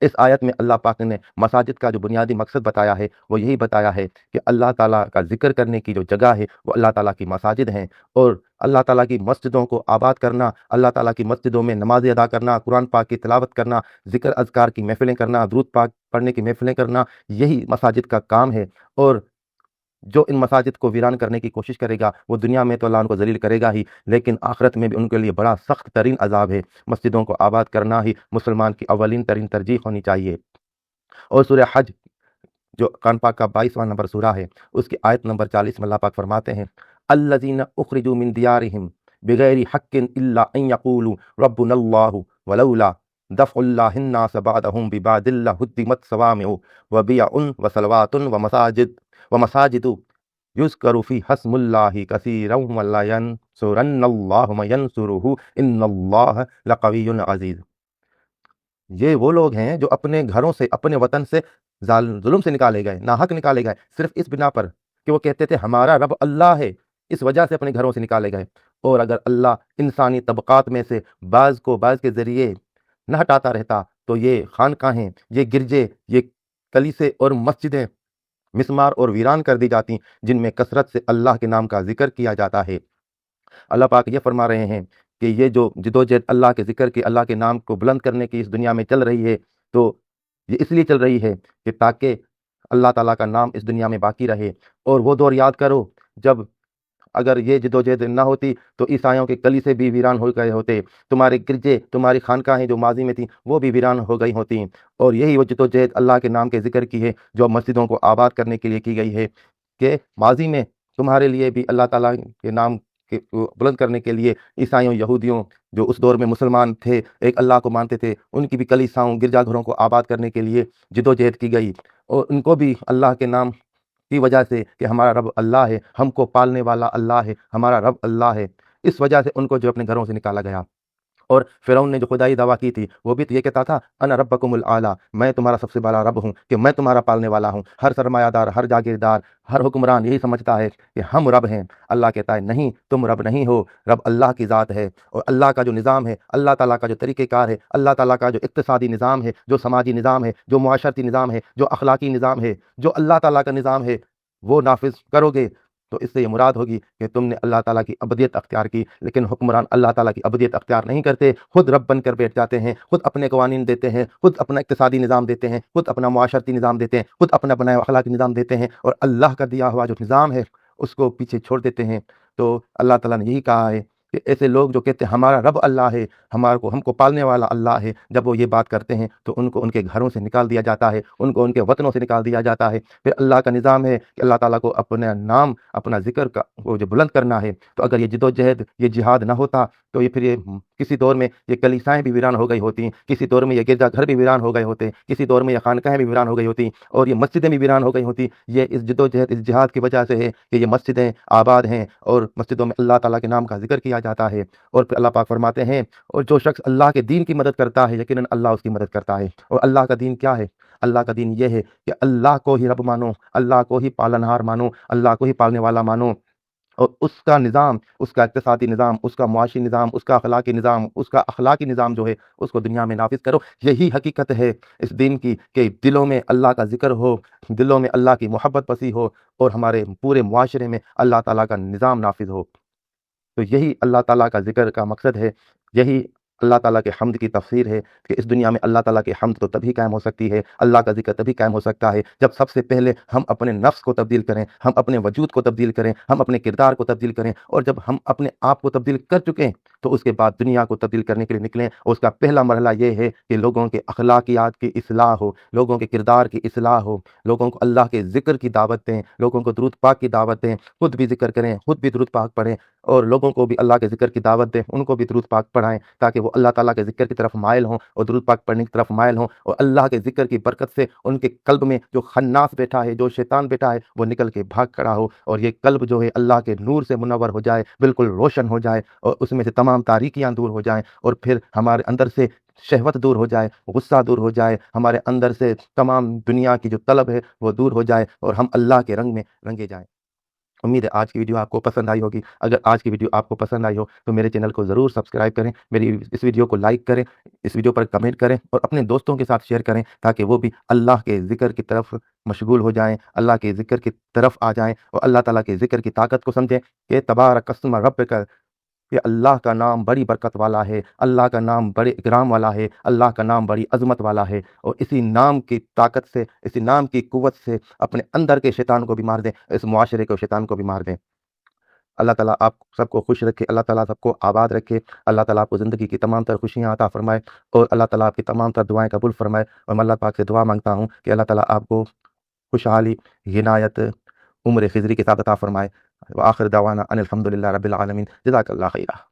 اس آیت میں اللہ پاک نے مساجد کا جو بنیادی مقصد بتایا ہے وہ یہی بتایا ہے کہ اللہ تعالیٰ کا ذکر کرنے کی جو جگہ ہے وہ اللہ تعالیٰ کی مساجد ہیں، اور اللہ تعالیٰ کی مسجدوں کو آباد کرنا، اللہ تعالیٰ کی مسجدوں میں نمازیں ادا کرنا، قرآن پاک کی تلاوت کرنا، ذکر اذکار کی محفلیں کرنا، درود پاک پڑھنے کی محفلیں کرنا، یہی مساجد کا کام ہے۔ اور جو ان مساجد کو ویران کرنے کی کوشش کرے گا وہ دنیا میں تو اللہ ان کو ذلیل کرے گا ہی، لیکن آخرت میں بھی ان کے لیے بڑا سخت ترین عذاب ہے۔ مسجدوں کو آباد کرنا ہی مسلمان کی اولین ترین ترجیح ہونی چاہیے۔ اور سورہ حج جو قرآن پاک کا 22واں نمبر سورہ ہے، اس کی آیت نمبر 40 میں اللہ پاک فرماتے ہیں الذین اخرجوا من دیارہم بغیر حق الا ان یقولوا ربنا اللہ ولولا دفع اللہ الناس بعضهم ببعض لہدمت صوامع وبیع وصلوات ومساجد یذکر فیہا اسم اللہ کثیرا ولینصرن اللہ من ینصرہ ان اللہ لقوی عزیز۔ یہ وہ لوگ ہیں جو اپنے گھروں سے، اپنے وطن سے ظلم سے نکالے گئے، ناحق نکالے گئے، صرف اس بنا پر کہ وہ کہتے تھے ہمارا رب اللہ ہے، اس وجہ سے اپنے گھروں سے نکالے گئے۔ اور اگر اللہ انسانی طبقات میں سے بعض کو بعض کے ذریعے نہ ہٹاتا رہتا تو یہ خانقاہیں، یہ گرجے، یہ کلیسے اور مسجدیں مسمار اور ویران کر دی جاتی جن میں کثرت سے اللہ کے نام کا ذکر کیا جاتا ہے۔ اللہ پاک یہ فرما رہے ہیں کہ یہ جو جدوجہد اللہ کے ذکر کی، اللہ کے نام کو بلند کرنے کی اس دنیا میں چل رہی ہے، تو یہ اس لیے چل رہی ہے کہ تاکہ اللہ تعالیٰ کا نام اس دنیا میں باقی رہے۔ اور وہ دور یاد کرو جب اگر یہ جدوجہد نہ ہوتی تو عیسائیوں کے کلیسے بھی ویران ہو گئے ہوتے، تمہارے گرجے، تمہاری خانقاہیں جو ماضی میں تھیں وہ بھی ویران ہو گئی ہوتی۔ اور یہی وہ جدوجہد اللہ کے نام کے ذکر کی ہے جو مسجدوں کو آباد کرنے کے لیے کی گئی ہے، کہ ماضی میں تمہارے لیے بھی اللہ تعالیٰ کے نام بلند کرنے کے لیے عیسائیوں، یہودیوں جو اس دور میں مسلمان تھے، ایک اللہ کو مانتے تھے، ان کی بھی کلیساؤں، گرجا گھروں کو آباد کرنے کے لیے جدوجہد کی گئی، اور ان کو بھی اللہ کے نام کی وجہ سے کہ ہمارا رب اللہ ہے، ہم کو پالنے والا اللہ ہے، ہمارا رب اللہ ہے، اس وجہ سے ان کو جو اپنے گھروں سے نکالا گیا۔ اور فرعون نے جو خدائی دعویٰ کی تھی وہ بھی تو یہ کہتا تھا انا ربکم الاعلیٰ، میں تمہارا سب سے بڑا رب ہوں، کہ میں تمہارا پالنے والا ہوں۔ ہر سرمایہ دار، ہر جاگیردار، ہر حکمران یہی سمجھتا ہے کہ ہم رب ہیں۔ اللہ کہتا ہے نہیں، تم رب نہیں ہو، رب اللہ کی ذات ہے۔ اور اللہ کا جو نظام ہے، اللہ تعالیٰ کا جو طریقہ کار ہے، اللہ تعالیٰ کا جو اقتصادی نظام ہے، جو سماجی نظام ہے، جو معاشرتی نظام ہے، جو اخلاقی نظام ہے، جو اللہ تعالیٰ کا نظام ہے، وہ نافذ کرو گے تو اس سے یہ مراد ہوگی کہ تم نے اللہ تعالیٰ کی ابدیت اختیار کی۔ لیکن حکمران اللہ تعالیٰ کی ابدیت اختیار نہیں کرتے، خود رب بن کر بیٹھ جاتے ہیں، خود اپنے قوانین دیتے ہیں، خود اپنا اقتصادی نظام دیتے ہیں، خود اپنا معاشرتی نظام دیتے ہیں، خود اپنا بنایا ہوا اخلاقی نظام دیتے ہیں، اور اللہ کا دیا ہوا جو نظام ہے اس کو پیچھے چھوڑ دیتے ہیں۔ تو اللہ تعالیٰ نے یہی کہا ہے کہ ایسے لوگ جو کہتے ہیں ہمارا رب اللہ ہے، ہم کو پالنے والا اللہ ہے، جب وہ یہ بات کرتے ہیں تو ان کو ان کے گھروں سے نکال دیا جاتا ہے، ان کو ان کے وطنوں سے نکال دیا جاتا ہے۔ پھر اللہ کا نظام ہے کہ اللہ تعالیٰ کو اپنا نام، اپنا ذکر کا وہ جو بلند کرنا ہے، تو اگر یہ جدوجہد، یہ جہاد نہ ہوتا تو یہ پھر یہ کسی دور میں یہ کلیسائیں بھی ویران ہو گئی ہوتی، کسی دور میں یہ گرجا گھر بھی ویران ہو گئے ہوتے، کسی دور میں یہ خانقاہیں بھی ویران ہو گئی ہوتی، اور یہ مسجدیں بھی ویران ہو گئی ہوتی۔ یہ اس جدوجہد، اس جہاد کی وجہ سے ہے کہ یہ مسجدیں آباد ہیں اور مسجدوں میں اللہ تعالیٰ کے نام کا ذکر کیا جاتا ہے۔ اور پھر اللہ پاک فرماتے ہیں اور جو شخص اللہ کے دین کی مدد کرتا ہے یقیناً اللہ اس کی مدد کرتا ہے۔ اور اللہ کا دین کیا ہے؟ اللہ کا دین یہ ہے کہ اللہ کو ہی رب مانو، اللہ کو ہی پالنہار مانو، اللہ کو ہی پالنے والا مانو، اور اس کا نظام، اس کا اقتصادی نظام، اس کا معاشی نظام، اس کا اخلاقی نظام جو ہے اس کو دنیا میں نافذ کرو۔ یہی حقیقت ہے اس دین کی کہ دلوں میں اللہ کا ذکر ہو، دلوں میں اللہ کی محبت پسی ہو، اور ہمارے پورے معاشرے میں اللہ تعالیٰ کا نظام نافذ ہو۔ تو یہی اللہ تعالیٰ کا ذکر کا مقصد ہے، یہی اللہ تعالیٰ کے حمد کی تفسیر ہے کہ اس دنیا میں اللہ تعالیٰ کی حمد تو تبھی قائم ہو سکتی ہے، اللہ کا ذکر تبھی قائم ہو سکتا ہے جب سب سے پہلے ہم اپنے نفس کو تبدیل کریں، ہم اپنے وجود کو تبدیل کریں، ہم اپنے کردار کو تبدیل کریں، اور جب ہم اپنے آپ کو تبدیل کر چکیں تو اس کے بعد دنیا کو تبدیل کرنے کے لیے نکلیں۔ اور اس کا پہلا مرحلہ یہ ہے کہ لوگوں کے اخلاقیات کی اصلاح ہو، لوگوں کے کردار کی اصلاح ہو، لوگوں کو اللہ کے ذکر کی دعوت دیں، لوگوں کو درود پاک کی دعوت دیں، خود بھی ذکر کریں، خود بھی درود پاک پڑھیں، اور لوگوں کو بھی اللہ کے ذکر کی دعوت دیں، ان کو بھی درود پاک پڑھائیں تاکہ وہ اللہ تعالیٰ کے ذکر کی طرف مائل ہوں اور درود پاک پڑھنے کی طرف مائل ہوں، اور اللہ کے ذکر کی برکت سے ان کے قلب میں جو خناس بیٹھا ہے، جو شیطان بیٹھا ہے، وہ نکل کے بھاگ کھڑا ہو، اور یہ قلب جو ہے اللہ کے نور سے منور ہو جائے، بالکل روشن ہو جائے، اور اس میں سے تمام تاریکیاں دور ہو جائیں، اور پھر ہمارے اندر سے شہوت دور ہو جائے، غصہ دور ہو جائے، ہمارے اندر سے تمام دنیا کی جو طلب ہے وہ دور ہو جائے، اور ہم اللہ کے رنگ میں رنگے جائیں۔ امید ہے آج کی ویڈیو آپ کو پسند آئی ہوگی۔ اگر آج کی ویڈیو آپ کو پسند آئی ہو تو میرے چینل کو ضرور سبسکرائب کریں، میری اس ویڈیو کو لائک کریں، اس ویڈیو پر کمنٹ کریں اور اپنے دوستوں کے ساتھ شیئر کریں تاکہ وہ بھی اللہ کے ذکر کی طرف مشغول ہو جائیں، اللہ کے ذکر کی طرف آ جائیں اور اللہ تعالیٰ کے ذکر کی طاقت کو سمجھیں کہ تبارک اسم ربک، کہ اللہ کا نام بڑی برکت والا ہے، اللہ کا نام بڑے اکرام والا ہے، اللہ کا نام بڑی عظمت والا ہے، اور اسی نام کی طاقت سے، اسی نام کی قوت سے اپنے اندر کے شیطان کو بھی مار دیں، اس معاشرے کو شیطان کو بھی مار دیں۔ اللہ تعالیٰ آپ سب کو خوش رکھے، اللہ تعالیٰ سب کو آباد رکھے، اللہ تعالیٰ آپ کو زندگی کی تمام تر خوشیاں عطا فرمائے اور اللہ تعالیٰ آپ کی تمام تر دعائیں قبول فرمائے۔ اور میں اللہ پاک سے دعا مانگتا ہوں کہ اللہ تعالیٰ آپ کو خوشحالی، عنایت، عمر خضری کے ساتھ عطا فرمائے۔ وآخر دعوانا ان الحمد للہ رب العالمین۔ جزاک اللہ خیرہ۔